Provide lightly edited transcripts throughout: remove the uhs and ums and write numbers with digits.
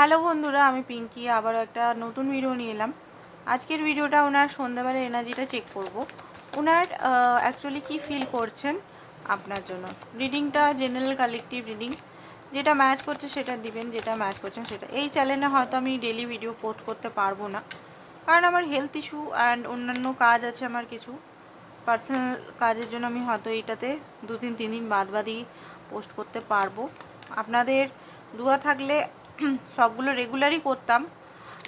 Hello বন্ধুরা, আমি পিঙ্কি আবারও একটা নতুন ভিডিও নিয়ে এলাম। আজকের ভিডিওটা ওনার সন্ধ্যাবেলা এনার্জিটা চেক করব। ওনার অ্যাকচুয়ালি কি ফিল করছেন আপনার জন্য। রিডিংটা জেনারেল কালেকটিভ রিডিং, যেটা ম্যাচ করছে সেটা দিবেন, যেটা ম্যাচ করছেন সেটা। এই চ্যানেলে হয়তো আমি ডেলি ভিডিও পোস্ট করতে পারবো না, কারণ আমার হেলথ ইস্যু অ্যান্ড অন্যান্য কাজ আছে, আমার কিছু পার্সোনাল কাজের জন্য আমি হয়তো এইটাতে 2-3 দিন বাদই পোস্ট করতে পারবো। আপনাদের দোয়া থাকলে সবগুলো রেগুলারই করতাম,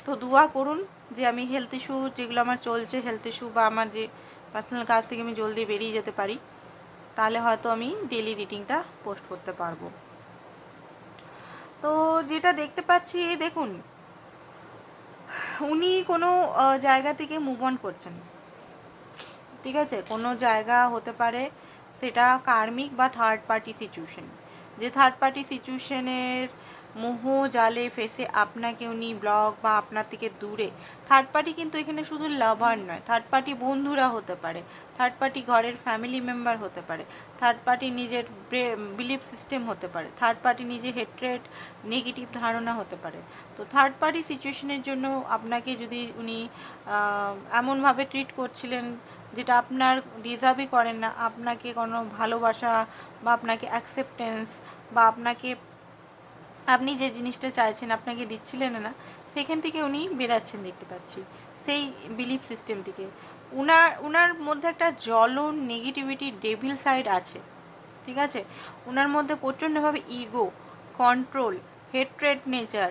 তো দোয়া করুন যে আমি হেলথ ইস্যু যেগুলো আমার চলছে, হেলথ ইস্যু বা আমার যে পার্সোনাল কাজ থেকে আমি জলদি বেরিয়ে যেতে পারি, তাহলে হয়তো আমি ডেলি রিডিংটা পোস্ট করতে পারবো। তো যেটা দেখতে পাচ্ছি, দেখুন উনি কোনো জায়গা থেকে মুভ অন করছেন, ঠিক আছে। কোনো জায়গা হতে পারে সেটা কার্মিক বা থার্ড পার্টি সিচুয়েশন, যে থার্ড পার্টি সিচুয়েশনের মোহ জালে ফেসে আপনাকে উনি ব্লক বা আপনার থেকে দূরে। থার্ড পার্টি কিন্তু এখানে শুধু লাভার নয়, থার্ড পার্টি বন্ধুরা হতে পারে, থার্ড পার্টি ঘরের ফ্যামিলি মেম্বার হতে পারে, থার্ড পার্টি নিজের বিলিফ সিস্টেম হতে পারে, থার্ড পার্টি নিজে হেট্রেড নেগেটিভ ধারণা হতে পারে। তো থার্ড পার্টি সিচুয়েশনের জন্য আপনাকে যদি উনি এমনভাবে ট্রিট করছিলেন যেটা আপনার ডিজার্ভই করেন না, আপনাকে কোনো ভালোবাসা বা আপনাকে অ্যাকসেপ্টেন্স বা আপনি যে জিনিসটা চাইছেন আপনাকে দিচ্ছিলেন না, সেখান থেকে উনি বেরাচ্ছেন দেখতে পাচ্ছি, সেই বিলিফ সিস্টেম থেকে। উনার মধ্যে একটা জ্বলন নেগেটিভিটি ডেভিল সাইড আছে, ঠিক আছে। ওনার মধ্যে প্রচণ্ডভাবে ego, control, hatred nature,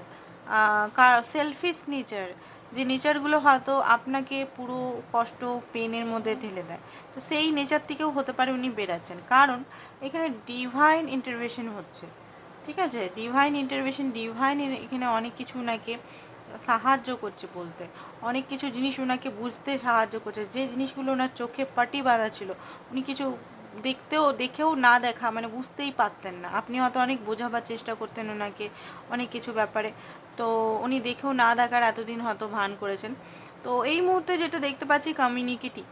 selfish nature, যে নেচারগুলো হয়তো আপনাকে পুরো কষ্ট পেনের মধ্যে ঢেলে দেয়। তো সেই নেচার থেকেও হতে পারে উনি বেরাচ্ছেন, কারণ এখানে ডিভাইন ইন্টারভেনশন হচ্ছে, ঠিক আছে। ডিভাইন ইন্টারভেনশন, ডিভাইন এখানে অনেক কিছু ওনাকে সাহায্য করছে, বলতে অনেক কিছু জিনিস ওনাকে বুঝতে সাহায্য করছে। যে জিনিসগুলো ওনার চোখে পাটি বাঁধা ছিল, উনি কিছু দেখেও না দেখা, মানে বুঝতেই পারতেন না। আপনি হয়তো অনেক বোঝাবার চেষ্টা করতেন ওনাকে অনেক কিছু ব্যাপারে, তো উনি দেখেও না দেখার এতদিন হয়তো ভান করেছেন। তো এই মুহূর্তে যেটা দেখতে পাচ্ছি, কমিউনিকেটি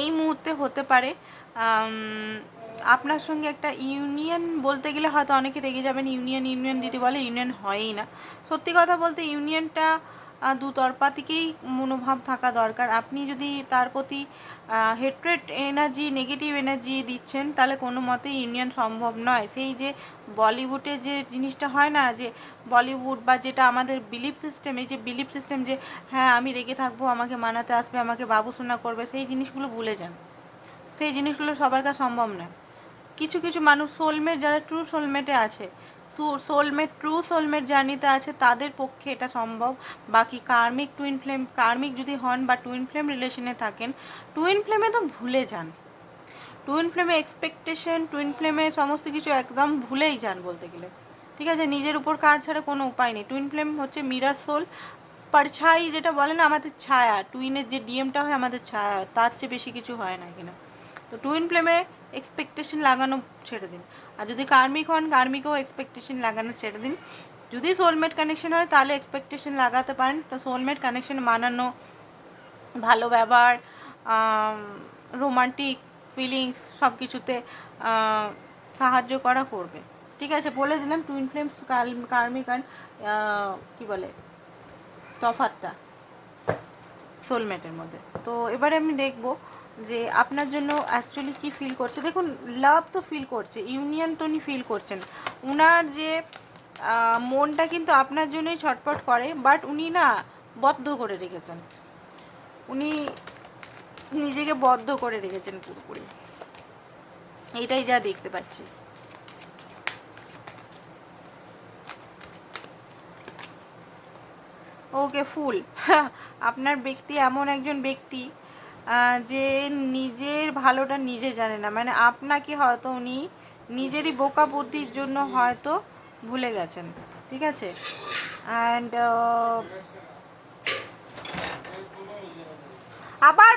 এই মুহূর্তে হতে পারে আপনার সঙ্গে একটা ইউনিয়ন। বলতে গেলে হয়তো অনেকে রেগে যাবেন, ইউনিয়ন দিতে বলে, ইউনিয়ন হয়ই না। সত্যি কথা বলতে ইউনিয়নটা দুতরফা থেকেই মনোভাব থাকা দরকার। আপনি যদি তার প্রতি হেট্রেড এনার্জি, নেগেটিভ এনার্জি দিচ্ছেন, তাহলে কোনো মতেই ইউনিয়ন সম্ভব নয়। সেই যে বলিউডে যে জিনিসটা হয় না, যে বলিউড বা যেটা আমাদের বিলিফ সিস্টেম, এই যে বিলিফ সিস্টেম যে হ্যাঁ আমি রেগে থাকবো, আমাকে মানাতে আসবে, আমাকে বাবুসোনা করবে, সেই জিনিসগুলো ভুলে যান। সেই জিনিসগুলো সবাইকার সম্ভব নয়। কিছু কিছু মানুষ সোলমেট, যারা ট্রু সোলমেটে আছে, ট্রু সোলমেট জার্নিতে আছে, তাদের পক্ষে এটা সম্ভব। বাকি কার্মিক যদি হন বা টুইন ফ্লেম রিলেশনে থাকেন, টুইন ফ্লেমে তো ভুলে যান। টুইন ফ্লেমে এক্সপেকটেশন, টুইন ফ্লেমে সমস্ত কিছু একদম ভুলেই যান বলতে গেলে, ঠিক আছে। নিজের উপর কাজ ছাড়া কোনো উপায় নেই। টুইন ফ্লেম হচ্ছে মিরার সোল, পারছাই যেটা বলে না, আমাদের ছায়া। টুইনের যে ডিএমটা হয় আমাদের ছায়া, তার চেয়ে বেশি কিছু হয় না কিনা। তো টুইন ফ্লেমে এক্সপেকটেশন লাগানো ছেড়ে দিন। আর যদি কার্মিক হন, কার্মিকও এক্সপেকটেশন লাগানো ছেড়ে দিন। যদি সোলমেট কানেকশন হয় তাহলে এক্সপেকটেশন লাগাতে পারেন। তো সোলমেট কানেকশন মানানো, ভালো ব্যবহার, রোমান্টিক ফিলিংস সব কিছুতে সাহায্য করা করবে, ঠিক আছে। বলে দিলাম টুইন ফ্লেমস, কার্মিক আর কী বলে তফাতটা সোলমেটের মধ্যে। তো এবারে আমি দেখব যে আপনার জন্য অ্যাকচুয়ালি কী ফিল করছে। দেখুন, লাভ তো ফিল করছে, ইউনিয়ন তো উনি ফিল করছেন। উনার যে মনটা কিন্তু আপনার জন্যই ছটফট করে, বাট উনি না বদ্ধ করে রেখেছেন, উনি নিজেকে বদ্ধ করে রেখেছেন পুরোপুরি, এইটাই যা দেখতে পাচ্ছি। ওকে ফুল আপনার ব্যক্তি এমন একজন ব্যক্তি যে নিজের ভালোটা নিজে জানে না, মানে আপনাকে হয়তো উনি নিজেরই বোকা বুদ্ধির জন্য হয়তো ভুলে গেছেন, ঠিক আছে। অ্যান্ড আবার